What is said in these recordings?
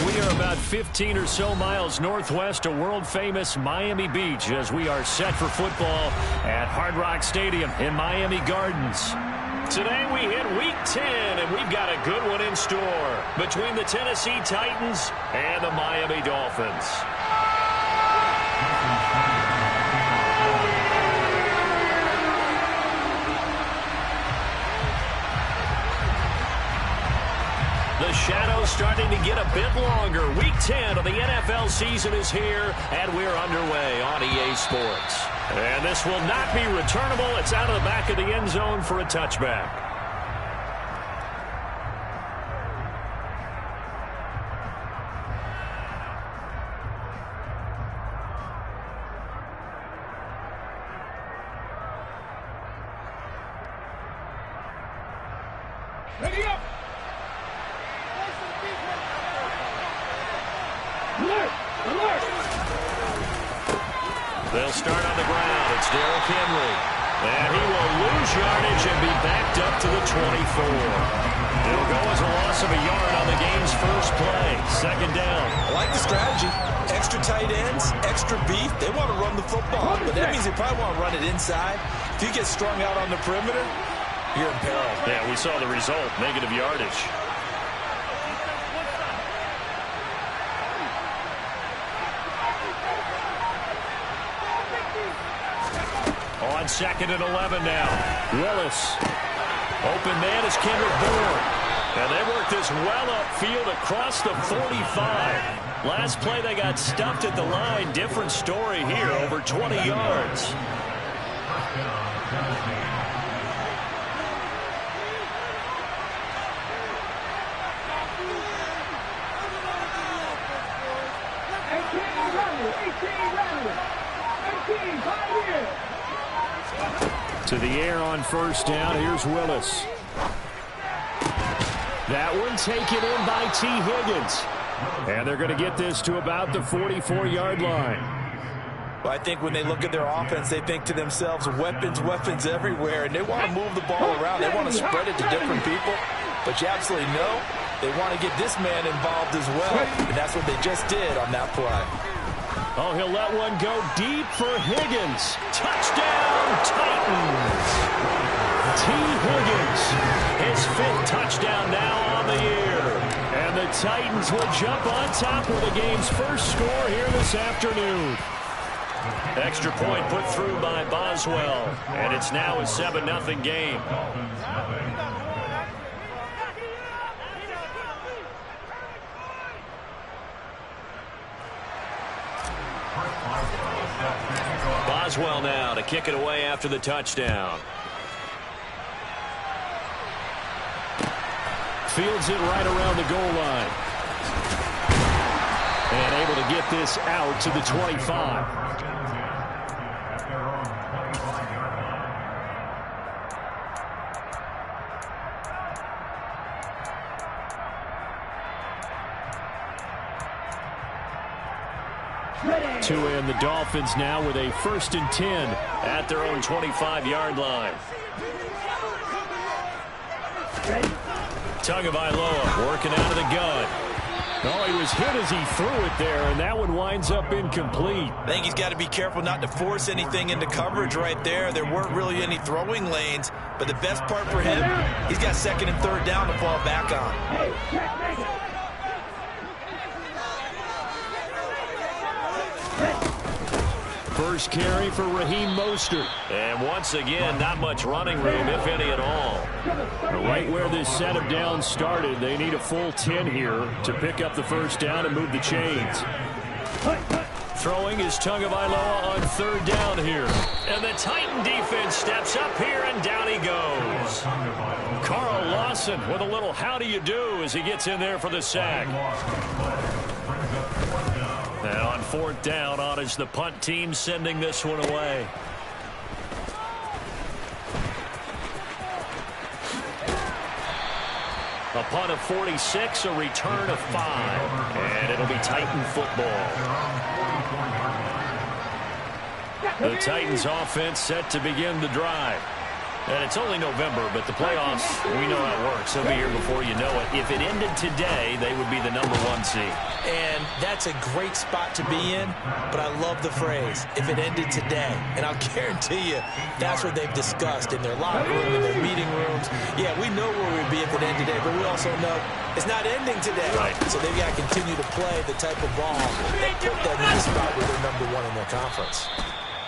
We are about 15 or so miles northwest of world-famous Miami Beach as we are set for football at Hard Rock Stadium in Miami Gardens. Today we hit Week 10, and we've got a good one in store between the Tennessee Titans and the Miami Dolphins. The shadow's starting to get a bit longer. Week 10 of the NFL season is here, and we're underway on EA Sports. And this will not be returnable. It's out of the back of the end zone for a touchback. Ready up! They'll start on the ground. It's Derrick Henry. And he will lose yardage and be backed up to the 24. It'll go as a loss of a yard on the game's first play. Second down. I like the strategy. Extra tight ends, extra beef. They want to run the football, but that means they probably want to run it inside. If you get strung out on the perimeter, you're in peril. Yeah, we saw the result. Negative yardage. On 2nd and 11 now. Willis. Open man is Kendrick Bourne. And they work this well upfield across the 45. Last play they got stuffed at the line. Different story here. Over 20 yards. To the air on first down. Here's Willis. That one taken in by T. Higgins. And they're going to get this to about the 44-yard line. Well, I think when they look at their offense, they think to themselves, weapons, weapons everywhere. And they want to move the ball around. They want to spread it to different people. But you absolutely know they want to get this man involved as well. And that's what they just did on that play. Oh, he'll let one go deep for Higgins. Touchdown, Titans. T. Higgins, his 5th touchdown now on the year. And the Titans will jump on top with the game's first score here this afternoon. Extra point put through by Boswell. And it's now a 7-0 game. Boswell now to kick it away after the touchdown. Fields it right around the goal line. And able to get this out to the 25. To end the Dolphins now with a 1st and 10 at their own 25-yard line. Tagovailoa working out of the gun. Oh, he was hit as he threw it there, and that one winds up incomplete. I think he's got to be careful not to force anything into coverage right there. There weren't really any throwing lanes, but the best part for him, he's got 2nd and 3rd down to fall back on. First carry for Raheem Mostert. And once again, not much running room, if any at all. Right where this set of downs started, they need a full 10 here to pick up the first down and move the chains. Throwing is Tagovailoa on 3rd down here. And the Titan defense steps up here, and down he goes. Carl Lawson with a little how do you do as he gets in there for the sack. And on 4th down, on is the punt team sending this one away. A punt of 46, a return of 5. And it'll be Titan football. The Titans offense set to begin the drive. And it's only November, but the playoffs, we know how it works. They'll be here before you know it. If it ended today, they would be the #1 seed. And that's a great spot to be in, but I love the phrase, if it ended today. And I'll guarantee you, that's what they've discussed in their locker room, in their meeting rooms. Yeah, we know where we'd be if it ended today, but we also know it's not ending today. Right. So they've got to continue to play the type of ball that put them in the spot where they're #1 in their conference.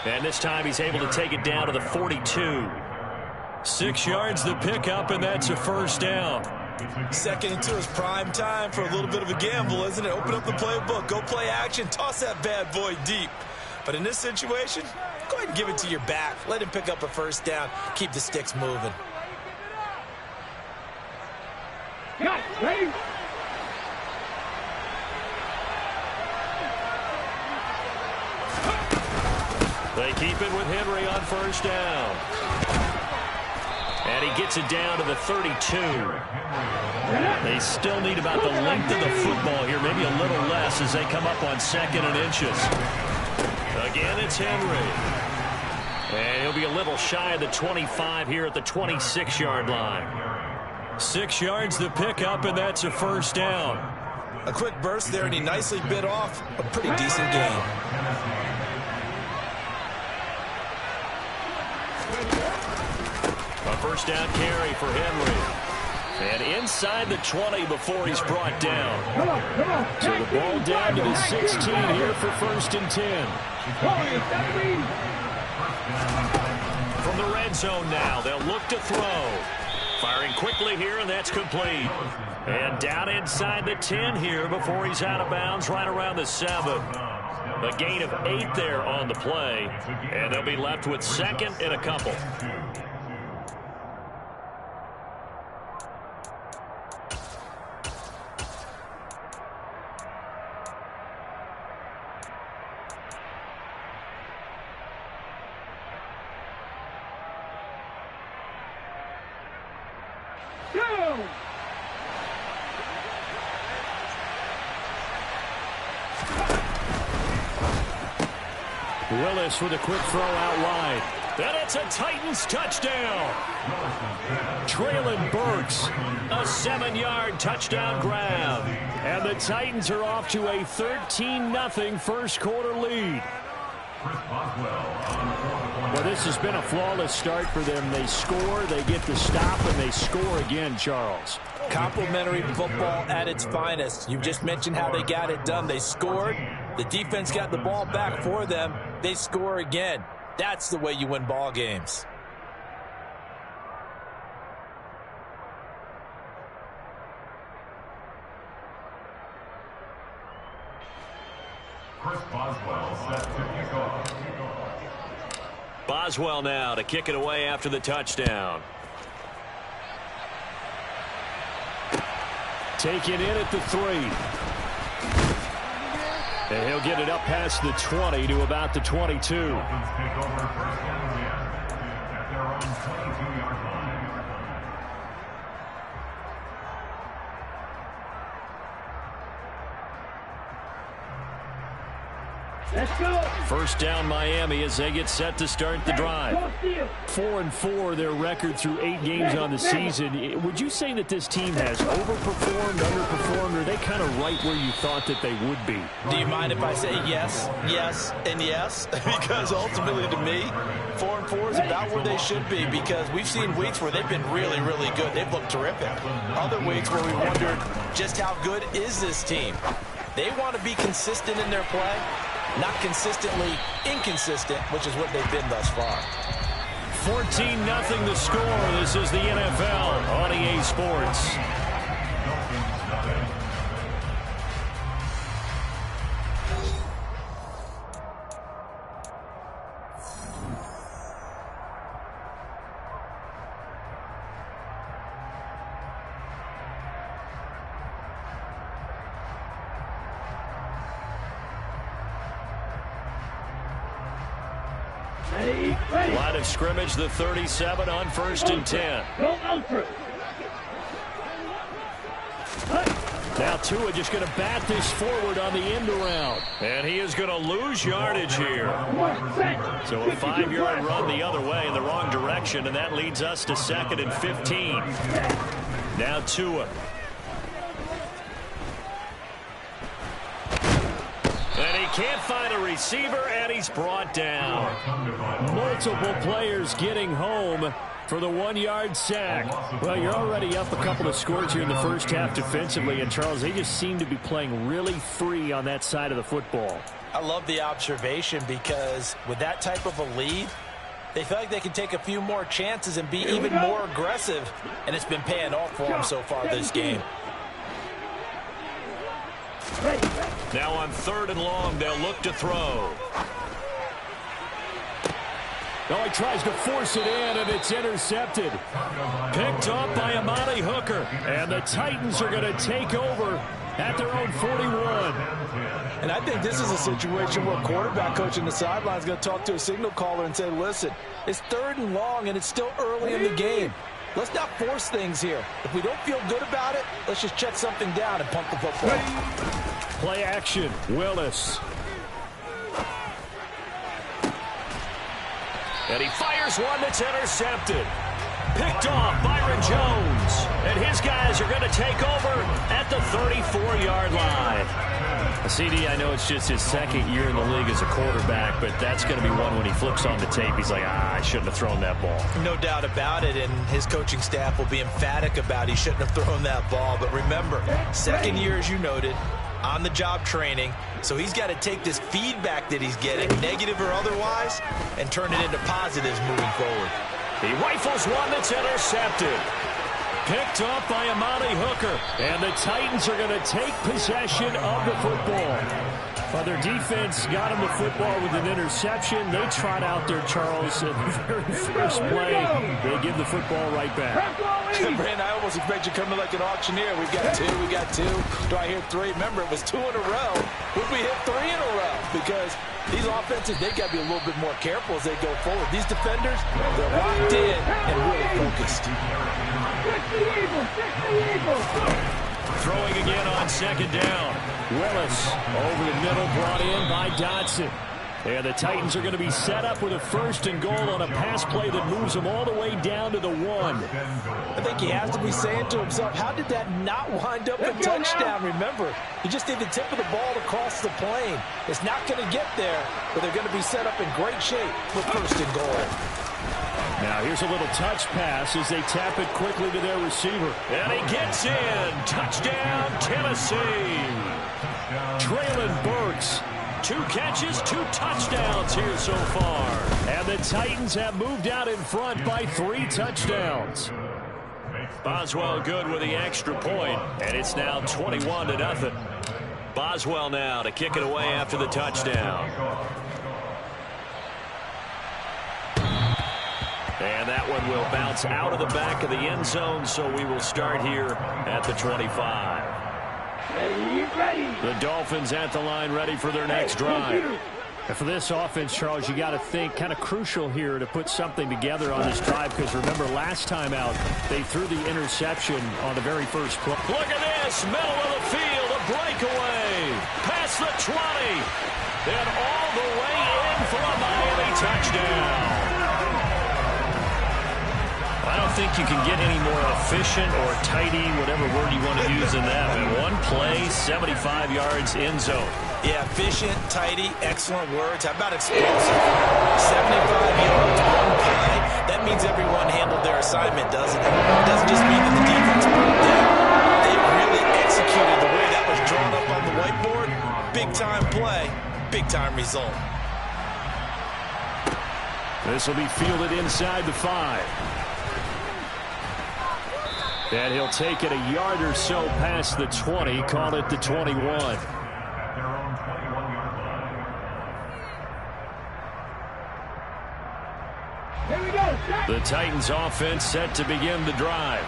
And this time he's able to take it down to the 42. 6 yards the pickup, and that's a first down. Second and 2 is prime time for a little bit of a gamble, isn't it? Open up the playbook, go play action, toss that bad boy deep. But in this situation, go ahead and give it to your back. Let him pick up a first down. Keep the sticks moving. They keep it with Henry on first down. And he gets it down to the 32. They still need about the length of the football here, maybe a little less as they come up on 2nd and inches. Again, it's Henry. And he'll be a little shy of the 25 here at the 26-yard line. 6 yards the pickup, and that's a first down. A quick burst there, and he nicely bit off a pretty decent gain. A first down carry for Henry. And inside the 20 before he's brought down. So the ball down to the 16 here for 1st and 10. From the red zone now, they'll look to throw. Firing quickly here, and that's complete. And down inside the 10 here before he's out of bounds right around the 7. A gain of 8 there on the play. And they'll be left with 2nd and a couple. Willis with a quick throw out wide. And it's a Titans touchdown. Traylon Burks, a 7-yard touchdown grab. And the Titans are off to a 13-0 first quarter lead. Well, this has been a flawless start for them. They score, they get the stop, and they score again, Charles. Complimentary football at its finest. You just mentioned how they got it done. They scored. The defense got the ball back for them. They score again. That's the way you win ball games. Boswell now to kick it away after the touchdown. Taken in at the 3. And he'll get it up past the 20 to about the 22. Let's go. First down Miami as they get set to start the drive. 4-4 their record through 8 games on the season. Would you say that this team has overperformed, underperformed, or are they kind of right where you thought that they would be? Do you mind if I say yes, yes, and yes? Because ultimately to me, 4-4 is about where they should be, because we've seen weeks where they've been really, really good. They've looked terrific. Other weeks where we wondered just how good is this team. They want to be consistent in their play. Not consistently inconsistent, which is what they've been thus far. 14-0 the score. This is the NFL on EA Sports. Line of scrimmage, the 37 on 1st and 10. Now Tua just going to bat this forward on the end around. And he is going to lose yardage here. So a 5-yard run the other way in the wrong direction, and that leads us to 2nd and 15. Now Tua. And he can't find a receiver, and he's brought down. Multiple players getting home for the 1-yard sack. Well, you're already up a couple of scores here in the first half defensively, and Charles, they just seem to be playing really free on that side of the football. I love the observation because with that type of a lead, they feel like they can take a few more chances and be even more aggressive, and it's been paying off for them so far this game. Now on 3rd and long, they'll look to throw. Oh, he tries to force it in, and it's intercepted. Picked up by Amani Hooker. And the Titans are going to take over at their own 41. And I think this is a situation where quarterback coach in the sideline is going to talk to a signal caller and say, listen, it's 3rd and long, and it's still early in the game. Let's not force things here. If we don't feel good about it, let's just check something down and punt the football. Play action, Willis. And he fires one that's intercepted. Picked off Byron Jones. And his guys are going to take over at the 34-yard line. CD, I know it's just his 2nd year in the league as a quarterback, but that's going to be one when he flips on the tape. He's like, I shouldn't have thrown that ball. No doubt about it, and his coaching staff will be emphatic about he shouldn't have thrown that ball. But remember, 2nd year, as you noted, on-the-job training, so he's got to take this feedback that he's getting, negative or otherwise, and turn it into positives moving forward. He rifles one that's intercepted. Picked up by Amani Hooker. And the Titans are going to take possession of the football. Well, their defense got him the football with an interception. They trot out there, Charles, at the very first play. They give the football right back. Brandon, I almost expect you coming like an auctioneer. We got two. Do I hear 3? Remember, it was 2 in a row. Would we hit 3 in a row? Because these offenses, they got to be a little bit more careful as they go forward. These defenders, they're locked in and really focused. Throwing again on 2nd down. Willis over the middle, brought in by Dotson. And the Titans are going to be set up with a 1st and goal on a pass play that moves them all the way down to the 1. I think he has to be saying to himself, how did that not wind up a touchdown? Remember, you just need the tip of the ball to cross the plane. It's not going to get there, but they're going to be set up in great shape with 1st and goal. Now here's a little touch pass as they tap it quickly to their receiver. And he gets in. Touchdown, Tennessee. Traylon Burks. 2 catches, 2 touchdowns here so far. And the Titans have moved out in front by 3 touchdowns. Boswell good with the extra point, and it's now 21-0. Boswell now to kick it away after the touchdown. And that one will bounce out of the back of the end zone, so we will start here at the 25. The Dolphins at the line, ready for their next drive. And for this offense, Charles, you got to think kind of crucial here to put something together on this drive, because remember last time out they threw the interception on the very first play. Look at this, middle of the field, a breakaway, past the 20, and all the way in for a Miami touchdown. I don't think you can get any more efficient or tidy, whatever word you want to use in that. One play, 75 yards, end zone. Yeah, efficient, tidy, excellent words. How about explosive? 75 yards, one play. That means everyone handled their assignment, doesn't it? It doesn't just mean that the defense broke down. They really executed the way that was drawn up on the whiteboard. Big-time play, big-time result. This will be fielded inside the 5. And he'll take it a yard or so past the 20, call it the 21. The Titans offense set to begin the drive.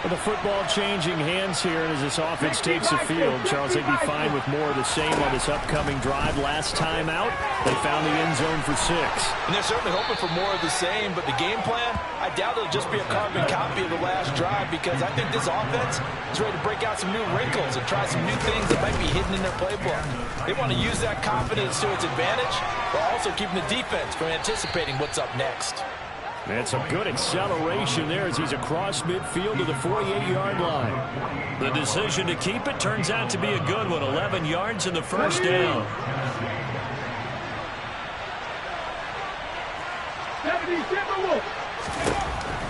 With the football changing hands here, and as this offense takes the field, Charles, they'd be fine with more of the same on this upcoming drive. Last time out, they found the end zone for 6. And they're certainly hoping for more of the same, but the game plan, I doubt it'll just be a carbon copy of the last drive, because I think this offense is ready to break out some new wrinkles and try some new things that might be hidden in their playbook. They want to use that confidence to its advantage, while also keeping the defense from anticipating what's up next. That's a good acceleration there as he's across midfield to the 48-yard line. The decision to keep it turns out to be a good one. 11 yards in the first down.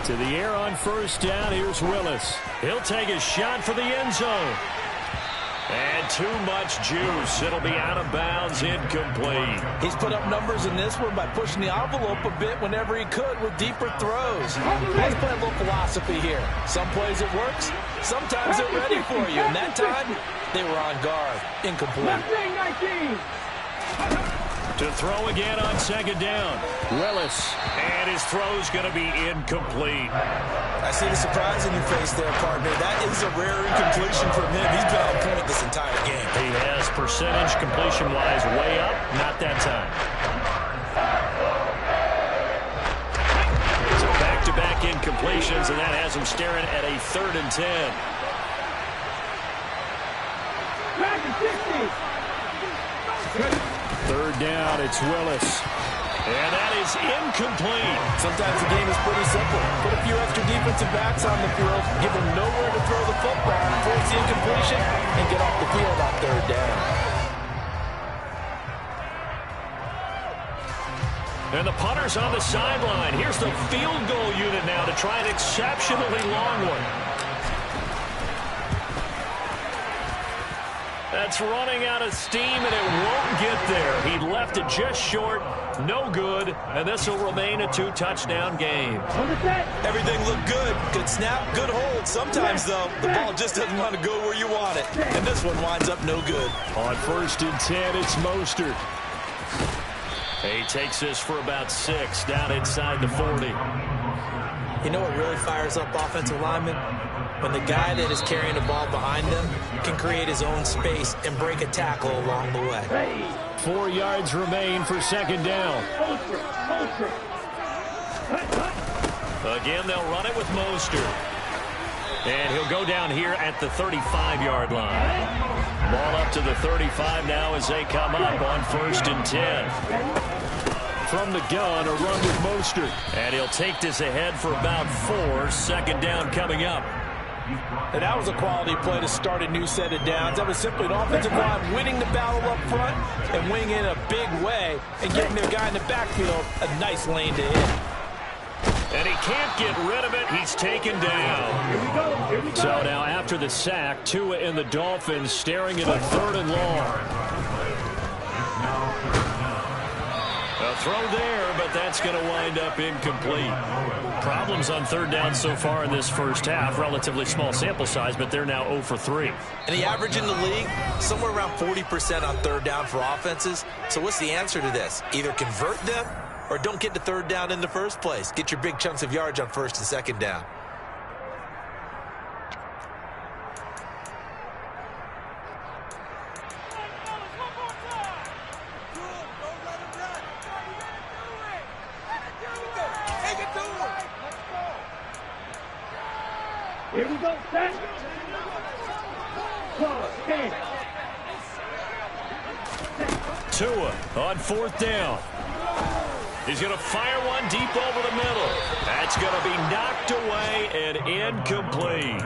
To the air on first down. Here's Willis. He'll take a shot for the end zone. And too much juice. It'll be out of bounds, incomplete. He's put up numbers in this one by pushing the envelope a bit whenever he could with deeper throws. Let's play a little philosophy here. Some plays it works, sometimes they're ready for you. And that time, they were on guard. Incomplete. To throw again on second down. Willis. And his throw's going to be incomplete. I see the surprise in your face there, partner. That is a rare incompletion from him. He's been on point this entire game. He has percentage completion-wise way up. Not that time. So back-to-back incompletions, and that has him staring at a 3rd and 10. Third down, it's Willis. And that is incomplete. Sometimes the game is pretty simple. Put a few extra defensive backs on the field, give them nowhere to throw the football, force the incompletion, and get off the field on 3rd down. And the punter's on the sideline. Here's the field goal unit now to try an exceptionally long one. That's running out of steam, and it won't get there. He left it just short, no good, and this will remain a 2-touchdown game. Everything looked good. Good snap, good hold. Sometimes, though, the ball just doesn't want to go where you want it, and this one winds up no good. On 1st and 10, it's Mostert. He takes this for about 6 down inside the 40. You know what really fires up offensive linemen? When the guy that is carrying the ball behind them can create his own space and break a tackle along the way. 4 yards remain for second down. Again, they'll run it with Mostert. And he'll go down here at the 35-yard line. Ball up to the 35 now as they come up on 1st and 10. From the gun, a run with Mostert. And he'll take this ahead for about 4. Second down coming up. And that was a quality play to start a new set of downs. That was simply an offensive line winning the battle up front and winning in a big way and getting their guy in the backfield a nice lane to hit. And he can't get rid of it. He's taken down. So now after the sack, Tua and the Dolphins staring at a 3rd and long. A throw there, but that's going to wind up incomplete. Problems on 3rd down so far in this first half. Relatively small sample size, but they're now 0 for 3. And the average in the league, somewhere around 40% on 3rd down for offenses. So what's the answer to this? Either convert them or don't get to 3rd down in the first place. Get your big chunks of yards on 1st and 2nd down. Here we go, set. Tua on 4th down. He's going to fire one deep over the middle. That's going to be knocked away and incomplete.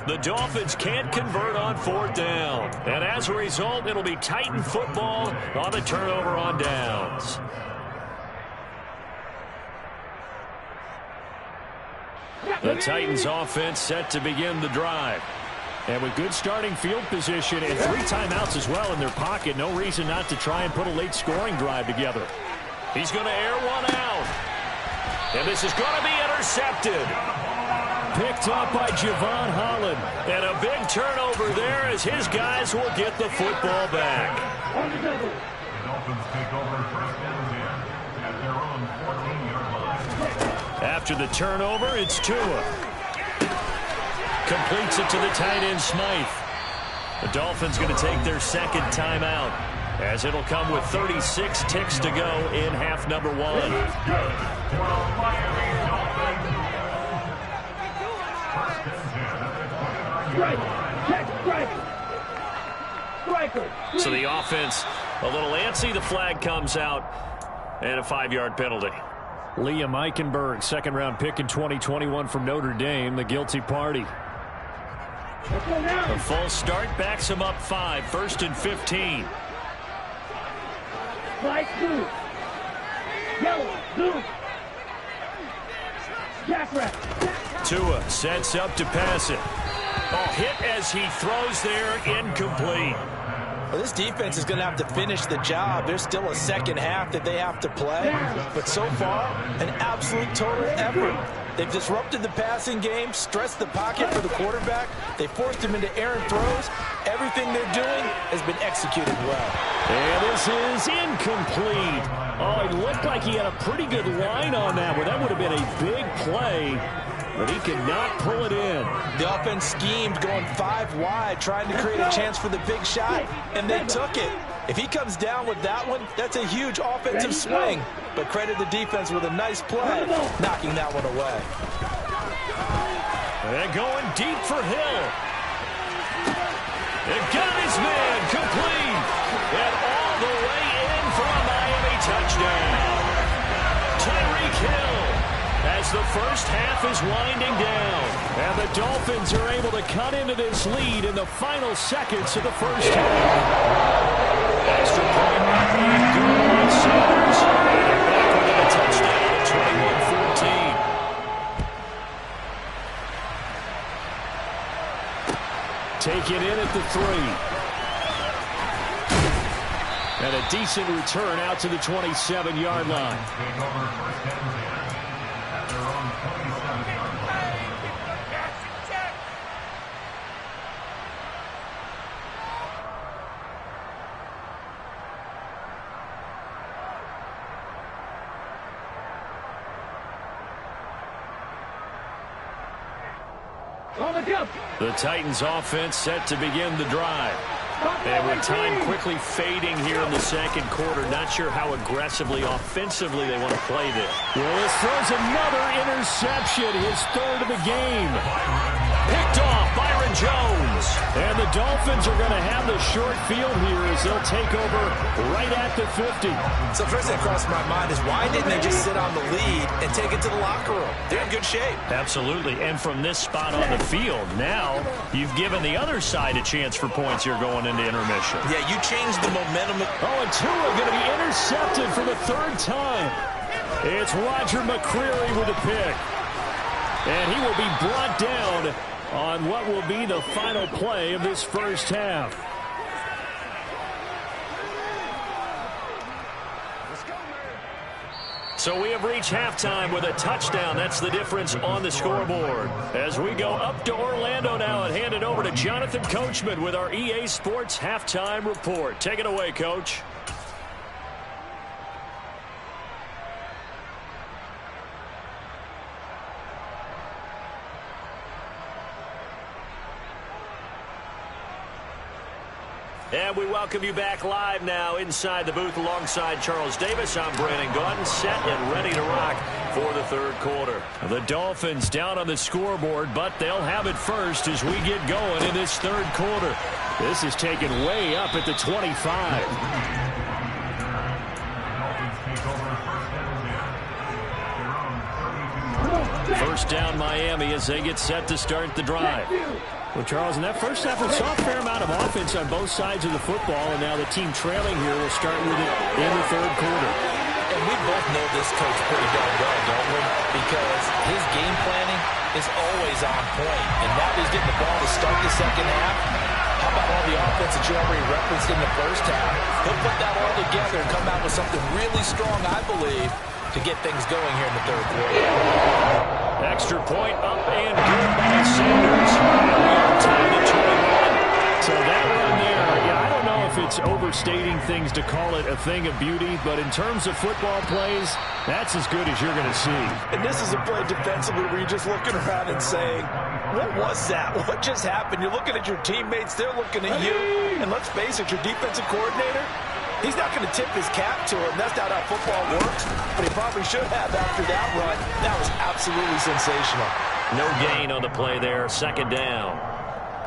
The Dolphins can't convert on 4th down. And as a result, it'll be Titan football on the turnover on downs. The Titans offense set to begin the drive. And with good starting field position and 3 timeouts as well in their pocket, no reason not to try and put a late scoring drive together. He's going to air one out. And this is going to be intercepted. Picked up by Javon Holland. And a big turnover there as his guys will get the football back. The Dolphins take over 1st and 10 at their own 14-yard line. After the turnover, it's Tua. completes it to the tight end, Smythe. The Dolphins going to take their second timeout, as it'll come with 36 ticks to go in half number 1. So the offense a little antsy. The flag comes out, and a 5-yard penalty. Liam Eichenberg, second-round pick in 2021 from Notre Dame, the guilty party. A full start backs him up 5, 1st and 15. Flag blue. Yellow, blue. Jackrabbit. Tua sets up to pass it. Oh, hit as he throws there, incomplete. Well, this defense is going to have to finish the job. There's still a second half that they have to play. But so far, an absolute total effort. They've disrupted the passing game, stressed the pocket for the quarterback. They forced him into errant throws. Everything they're doing has been executed well. And this is incomplete. Oh, it looked like he had a pretty good line on that one. That would have been a big play, but he could not pull it in. The offense schemed going 5 wide, trying to create a chance for the big shot, and they took it. If he comes down with that one, that's a huge offensive swing. But credit the defense with a nice play, knocking that one away. And going deep for Hill. It got his man complete. And all the way in for a Miami touchdown. Tyreek Hill, as the first half is winding down. And the Dolphins are able to cut into this lead in the final seconds of the first half. Extra point and good by Sanders. And they're back with a touchdown at 21-14. Take it in at the 3. And a decent return out to the 27-yard line. The Titans offense set to begin the drive. And with time quickly fading here in the second quarter, not sure how aggressively, offensively they want to play this. Well, this throws another interception, his 3rd of the game. Picked off Byron Jones. And the Dolphins are going to have the short field here as they'll take over right at the 50. So first thing that crossed my mind is why didn't they just sit on the lead and take it to the locker room? They're in good shape. Absolutely. And from this spot on the field, now you've given the other side a chance for points here going into intermission. Yeah, you changed the momentum. Oh, and Tua going to be intercepted for the 3rd time. It's Roger McCreary with a pick. And he will be brought down on what will be the final play of this first half. So we have reached halftime with a touchdown. That's the difference on the scoreboard. As we go up to Orlando now and hand it over to Jonathan Coachman with our EA Sports Halftime Report. Take it away, Coach. And we welcome you back live now inside the booth alongside Charles Davis. I'm Brandon Gaudin, set and ready to rock for the 3rd quarter. The Dolphins down on the scoreboard, but they'll have it first as we get going in this 3rd quarter. This is taken way up at the 25. First down Miami as they get set to start the drive. Well, Charles, in that first half, we saw a fair amount of offense on both sides of the football, and now the team trailing here will start with it in the 3rd quarter. And we both know this coach pretty darn well, don't we? Because his game planning is always on point. And now he's getting the ball to start the second half. How about all the offense that you already referenced in the first half? He'll put that all together and come out with something really strong, I believe, to get things going here in the 3rd quarter. Extra point up and good by Sanders. Tied at 21. So that run there, I don't know if it's overstating things to call it a thing of beauty, but in terms of football plays, that's as good as you're going to see. And this is a play defensively where you're just looking around and saying, What was that? What just happened? You're looking at your teammates. They're looking at you. And let's face it, your defensive coordinator, he's not going to tip his cap to him. That's not how football works. But he probably should have after that run. That was absolutely sensational. No gain on the play there. Second down.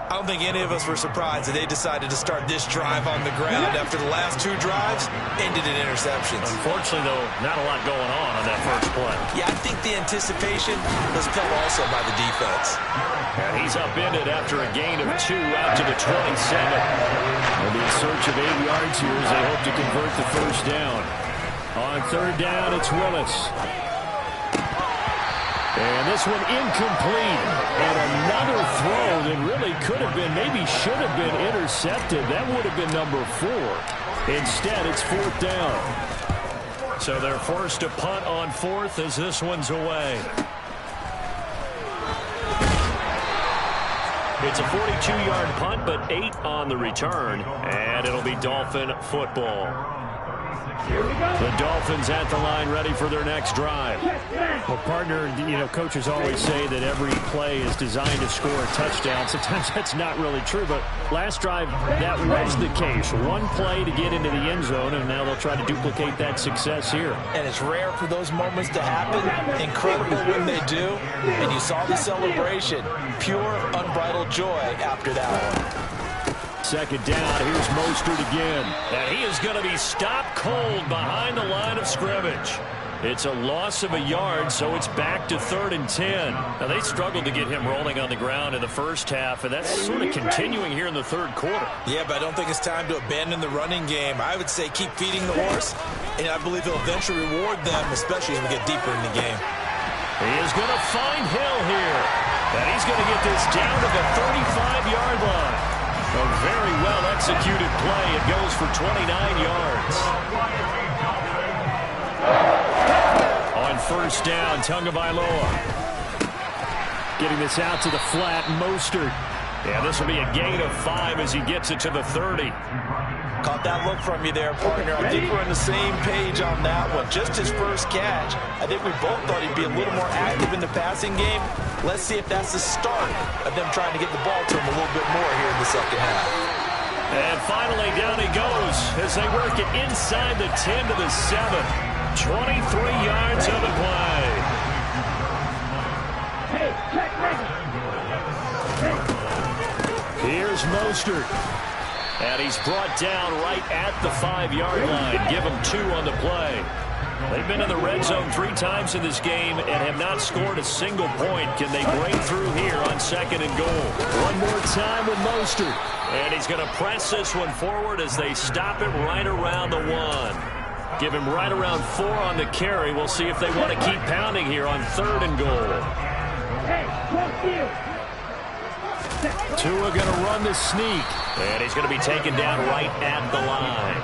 I don't think any of us were surprised that they decided to start this drive on the ground after the last 2 drives ended in interceptions. Unfortunately, though, not a lot going on that first play. Yeah, I think the anticipation was felt also by the defense. And he's upended after a gain of 2 out to the 27. They'll be in search of 8 yards here as they hope to convert the first down. On third down, it's Willis. And this one incomplete. And another throw that really could have been, maybe should have been intercepted. That would have been number 4. Instead, it's fourth down. So they're forced to punt on fourth as this one's away. It's a 42-yard punt, but 8 on the return. And it'll be Dolphin football. The Dolphins at the line, ready for their next drive. Well, partner, you know, coaches always say that every play is designed to score a touchdown. Sometimes that's not really true, but last drive, that was the case. One play to get into the end zone, and now they'll try to duplicate that success here. And it's rare for those moments to happen. Incredible when they do. And you saw the celebration. Pure, unbridled joy after that one. Second down, here's Mostert again. And he is going to be stopped cold behind the line of scrimmage. It's a loss of a yard, so it's back to 3rd and 10. Now, they struggled to get him rolling on the ground in the first half, and that's sort of continuing here in the third quarter. Yeah, but I don't think it's time to abandon the running game. I would say keep feeding the horse, and I believe he'll eventually reward them, especially as we get deeper in the game. He is going to find Hill here, and he's going to get this down to the 35-yard line. A very well-executed play. It goes for 29 yards. On first down, Tagovailoa. Getting this out to the flat, Mostert. Yeah, this will be a gain of 5 as he gets it to the 30. Caught that look from you there, partner. I think we're on the same page on that one. Just his first catch. I think we both thought he'd be a little more active in the passing game. Let's see if that's the start of them trying to get the ball to him a little bit more here in the second half. And finally, down he goes as they work it inside the 10 to the 7. 23 yards of the play. Here's Mostert. And he's brought down right at the 5-yard line. Give him 2 on the play. They've been in the red zone 3 times in this game and have not scored a single point. Can they break through here on 2nd and goal? One more time with Mostert. And he's going to press this one forward as they stop it right around the 1. Give him right around 4 on the carry. We'll see if they want to keep pounding here on 3rd and goal. Tua going to run the sneak. And he's going to be taken down right at the line.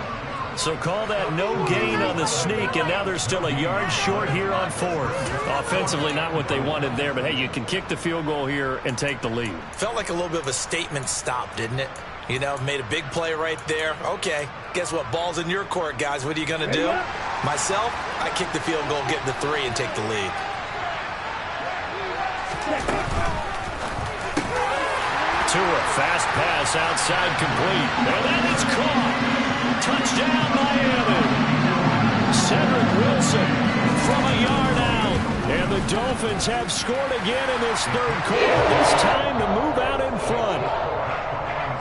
So call that no gain on the sneak, and now they're still a yard short here on 4th. Offensively, not what they wanted there, but hey, you can kick the field goal here and take the lead. Felt like a little bit of a statement stop, didn't it? You know, made a big play right there. Okay, guess what? Ball's in your court, guys. What are you going to do? Myself, I kick the field goal, get the 3, and take the lead. Tua, fast pass outside complete. And that is caught. Touchdown, Miami. Cedric Wilson from a yard out. And the Dolphins have scored again in this third quarter. This time to move out in front.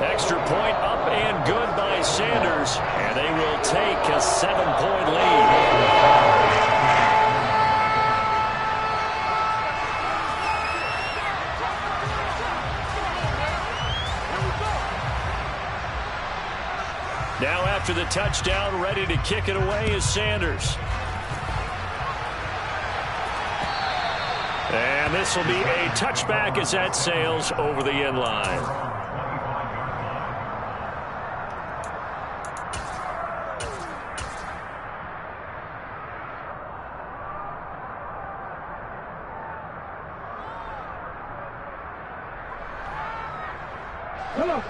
Extra point up and good by Sanders. And they will take a 7-point lead. Now after the touchdown, ready to kick it away is Sanders. And this will be a touchback as that sails over the end line.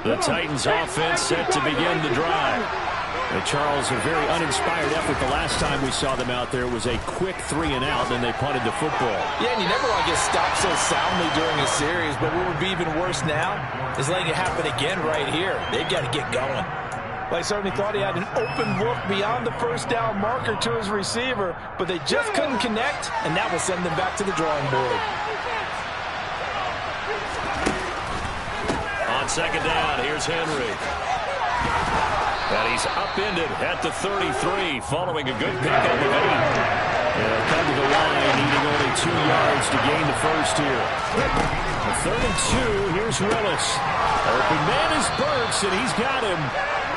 The Titans offense set to begin the drive. And Charles, a very uninspired effort. The last time we saw them out there was a quick 3-and-out, and they punted the football. Yeah, and you never want to get stopped so soundly during a series, but what would be even worse now is letting it happen again right here. They've got to get going. Well, I certainly thought he had an open look beyond the first down marker to his receiver, but they just couldn't connect, and that will send them back to the drawing board. On second down, here's Henry. And he's upended at the 33, following a good pick on the 8. They'll come to the line, needing only 2 yards to gain the first here. A 3rd and 2, here's Willis. Open man is Burks, and he's got him.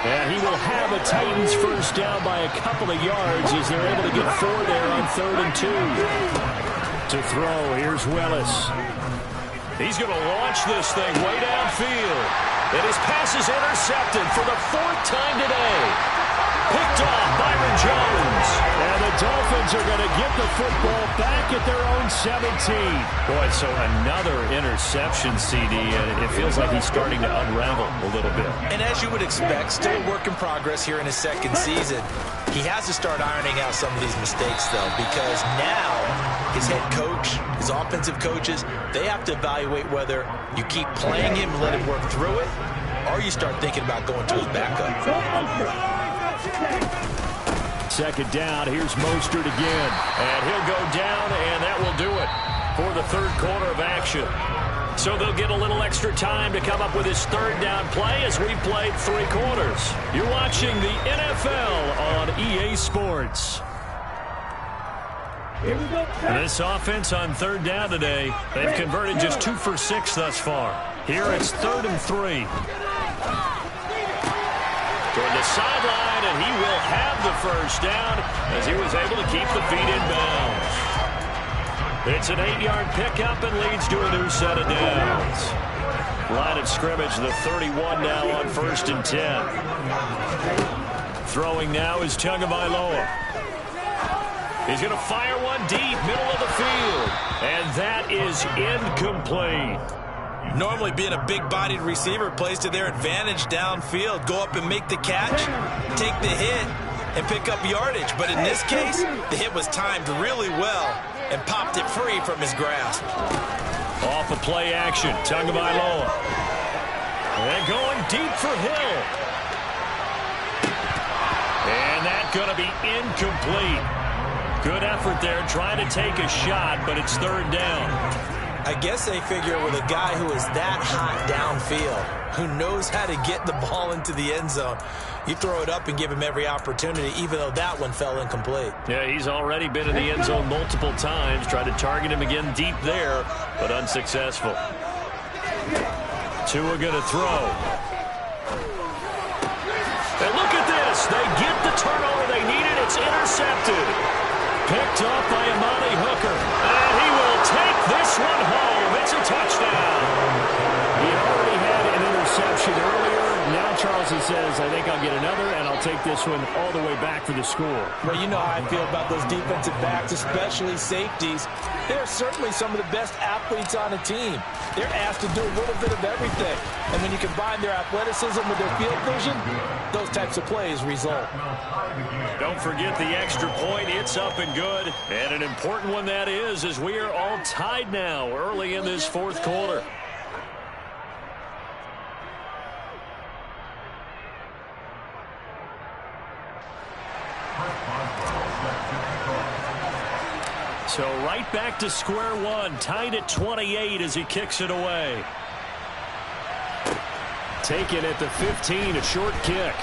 And he will have a Titans first down by a couple of yards as they're able to get 4 there on 3rd and 2. To throw, here's Willis. He's going to launch this thing way downfield. And his pass is intercepted for the 4th time today. Picked off Byron Jones. And the Dolphins are going to get the football back at their own 17. Boy, so another interception, CD, and it feels like he's starting to unravel a little bit. And as you would expect, still a work in progress here in his 2nd season. He has to start ironing out some of these mistakes, though, because now his head coach, his offensive coaches, they have to evaluate whether you keep playing him and let him work through it, or you start thinking about going to his backup. 2nd down, here's Mostert again. And he'll go down, and that will do it for the 3rd quarter of action. So they'll get a little extra time to come up with his 3rd down play as we played 3 quarters. You're watching the NFL on EA Sports. And this offense on 3rd down today, they've converted just 2 for 6 thus far. Here it's 3rd and 3. Toward the sideline, and he will have the first down as he was able to keep the feet in bounds. It's an 8-yard pickup and leads to a new set of downs. Line of scrimmage, the 31 now on 1st and 10. Throwing now is Tagovailoa. He's going to fire one deep, middle of the field. And that is incomplete. Normally being a big-bodied receiver plays to their advantage downfield. Go up and make the catch, take the hit, and pick up yardage. But in this case, the hit was timed really well and popped it free from his grasp. Off of play action, Tagovailoa. And going deep for Hill. And that's going to be incomplete. Good effort there, trying to take a shot, but it's 3rd down. I guess they figure with a guy who is that hot downfield, who knows how to get the ball into the end zone, you throw it up and give him every opportunity, even though that one fell incomplete. Yeah, he's already been in the end zone multiple times, tried to target him again deep there, but unsuccessful. Tua going to throw. And look at this. They get the turnover they needed. It's intercepted. Picked off by Amani Hooker. And he will take this one home. It's a touchdown. He already had an interception earlier. Now Charleston says, I think I'll get another, and I'll take this one all the way back for the score. Well, you know how I feel about those defensive backs, especially safeties. They're certainly some of the best athletes on a team. They're asked to do a little bit of everything. And when you combine their athleticism with their field vision, those types of plays result. Don't forget the extra point. It's up and good. And an important one that is, as we are all tied now early in this 4th quarter. So right back to square one, tied at 28 as he kicks it away. Taken at the 15, a short kick.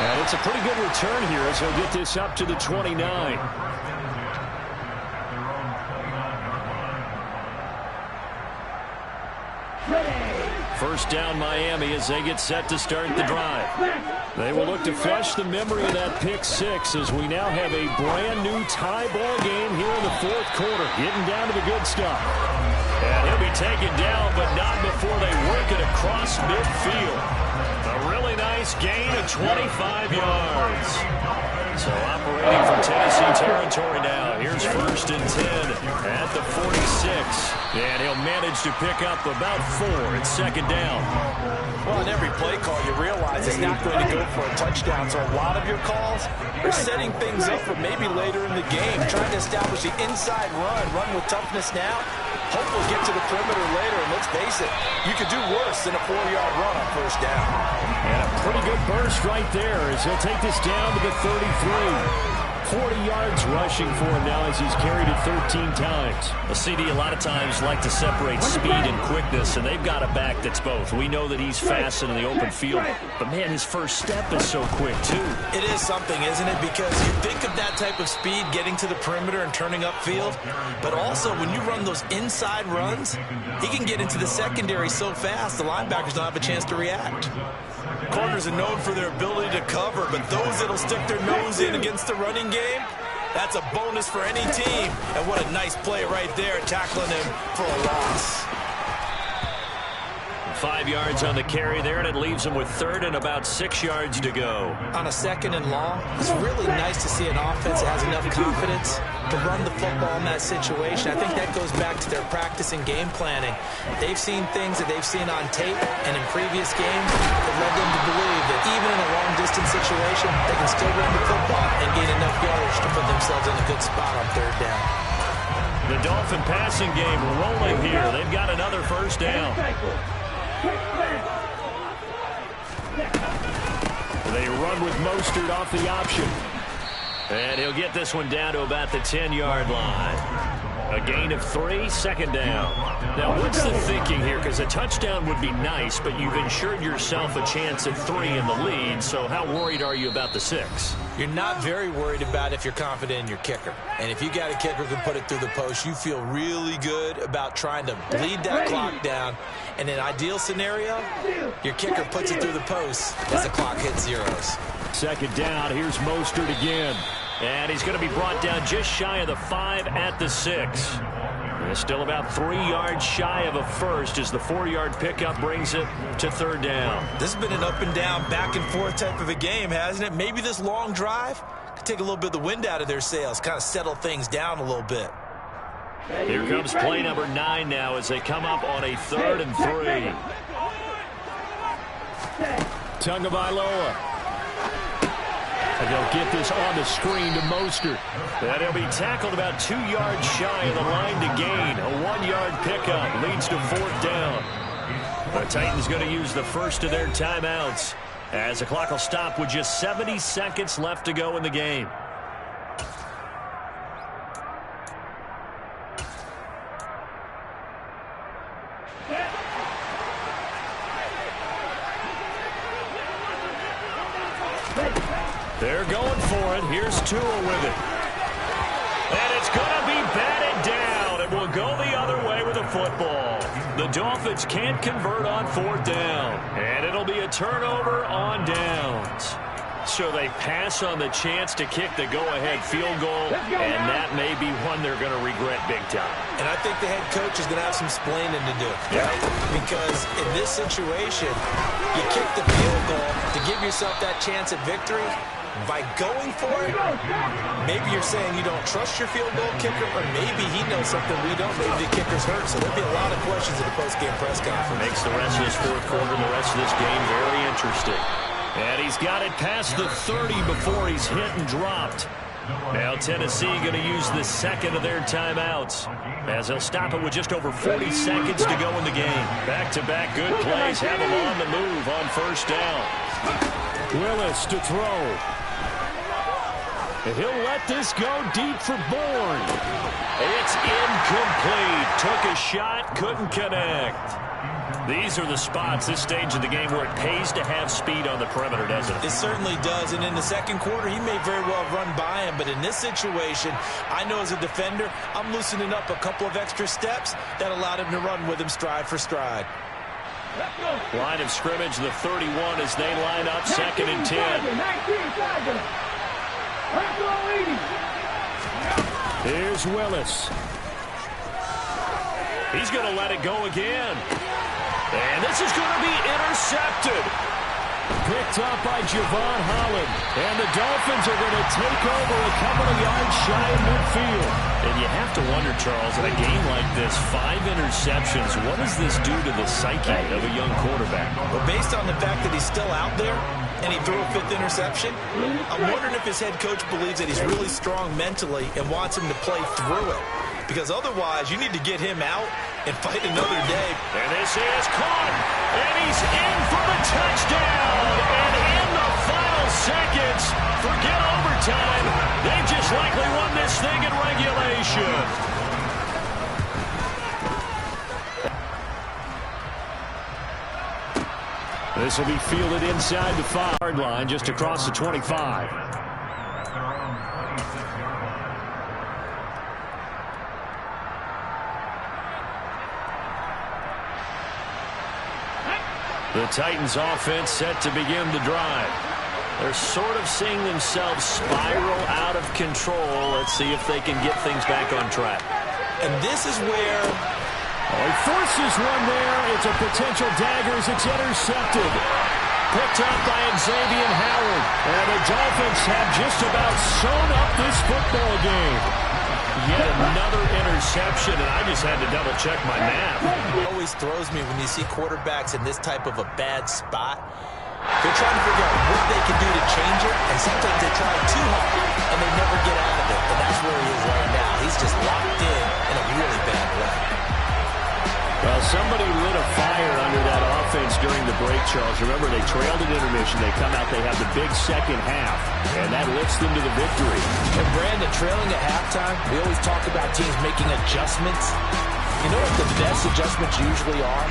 And it's a pretty good return here as he'll get this up to the 29. First down Miami as they get set to start the drive. They will look to flush the memory of that pick 6 as we now have a brand new tie ball game here in the 4th quarter. Getting down to the good stuff. And he'll be taken down, but not before they work it across midfield. A really nice gain of 25 yards. So operating from Tennessee territory now. Here's 1st and 10 at the 46. And he'll manage to pick up about 4 at 2nd down. Well, in every play call, you realize it's not going to go for a touchdown. So a lot of your calls are setting things up for maybe later in the game, trying to establish the inside run with toughness now. Hopefully get to the perimeter later, and let's face it, you could do worse than a 4-yard run on 1st down. And a pretty good burst right there as he'll take this down to the 33. 40 yards rushing for him now as he's carried it 13 times. A CD a lot of times like to separate speed and quickness, and they've got a back that's both. We know that he's fast in the open field, but man, his first step is so quick too. It is something, isn't it? Because you think of that type of speed getting to the perimeter and turning upfield, but also when you run those inside runs, he can get into the secondary so fast the linebackers don't have a chance to react. Corners are known for their ability to cover, but those that'll stick their nose in against the running game, that's a bonus for any team. And what a nice play right there, tackling him for a loss. 5 yards on the carry there, and it leaves him with 3rd and about 6 yards to go. On a 2nd and long, it's really nice to see an offense that has enough confidence to run the football in that situation. I think that goes back to their practice and game planning. They've seen things that they've seen on tape and in previous games that led them to believe that even in a long-distance situation, they can still run the football and gain enough yardage to put themselves in a good spot on 3rd down. The Dolphin passing game rolling here. They've got another 1st down. They run with Mostert off the option. And he'll get this one down to about the 10-yard line. A gain of 3, 2nd down. Now, what's the thinking here? Because a touchdown would be nice, but you've ensured yourself a chance at 3 in the lead. So how worried are you about the 6? You're not very worried about if you're confident in your kicker. And if you got a kicker who can put it through the post, you feel really good about trying to bleed that clock down. In an ideal scenario, your kicker puts it through the post as the clock hits zeros. 2nd down. Here's Mostert again. And he's going to be brought down just shy of the 5 at the 6. And still about 3 yards shy of a first as the 4-yard pickup brings it to 3rd down. This has been an up and down, back and forth type of a game, hasn't it? Maybe this long drive could take a little bit of the wind out of their sails, kind of settle things down a little bit. Here comes play number 9 now as they come up on a 3rd and 3. Tagovailoa. And they'll get this on the screen to Mostert. And he'll be tackled about 2 yards shy of the line to gain. A 1-yard pickup leads to 4th down. The Titans going to use the first of their timeouts as the clock will stop with just 70 seconds left to go in the game. They're going for it. Here's Tua with it. And it's going to be batted down. It will go the other way with the football. The Dolphins can't convert on 4th down. And it'll be a turnover on downs. So they pass on the chance to kick the go-ahead field goal, and that may be one they're going to regret big time. And I think the head coach is going to have some explaining to do, right? Because in this situation, you kick the field goal to give yourself that chance at victory. By going for it, maybe you're saying you don't trust your field goal kicker, or maybe he knows something we don't. Maybe the kicker's hurt. So there'll be a lot of questions at the post-game press conference. Makes the rest of this 4th quarter and the rest of this game very interesting. And he's got it past the 30 before he's hit and dropped. Now Tennessee going to use the 2nd of their timeouts as they'll stop it with just over 40 seconds to go in the game. Back-to-back good plays have him on the move on 1st down. Willis to throw. And he'll let this go deep for Bourne. It's incomplete. Took a shot, couldn't connect. These are the spots, this stage of the game, where it pays to have speed on the perimeter, doesn't it? It certainly does, and in the 2nd quarter, he may very well run by him, but in this situation, I know as a defender, I'm loosening up a couple of extra steps that allowed him to run with him stride for stride. Line of scrimmage, the 31 as they line up, 2nd and 10. Here's Willis. He's going to let it go again. And This is going to be intercepted. Picked up by Javon Holland. And the Dolphins are going to take over a couple of yards shy of midfield. And you have to wonder, Charles, in a game like this, 5 interceptions, what does this do to the psyche of a young quarterback? Well, based on the fact that he's still out there and he threw a 5th interception, I'm wondering if his head coach believes that he's really strong mentally and wants him to play through it. Because otherwise, you need to get him out and fight another day. And this is caught. And he's in for the touchdown. And in the final seconds, forget overtime. They just likely won this thing in regulation. This will be fielded inside the 5-yard line, just across the 25. The Titans offense set to begin the drive. They're sort of seeing themselves spiral out of control. Let's see if they can get things back on track. And this is where... he forces one there. It's a potential dagger as it's intercepted. Picked up by Xavier Howard. And the Dolphins have just about sewn up this football game. Yet another interception, and I just had to double-check my math. It always throws me when you see quarterbacks in this type of a bad spot. They're trying to figure out what they can do to change it, and sometimes they try too hard, and they never get out of it. And that's where he is right now. He's just locked in a really bad way. Well, somebody lit a fire under that offense during the break, Charles. Remember, they trailed at intermission. They come out, they have the big second half, and that lifts them to the victory. And Brandon, trailing at halftime, we always talk about teams making adjustments. You know what the best adjustments usually are?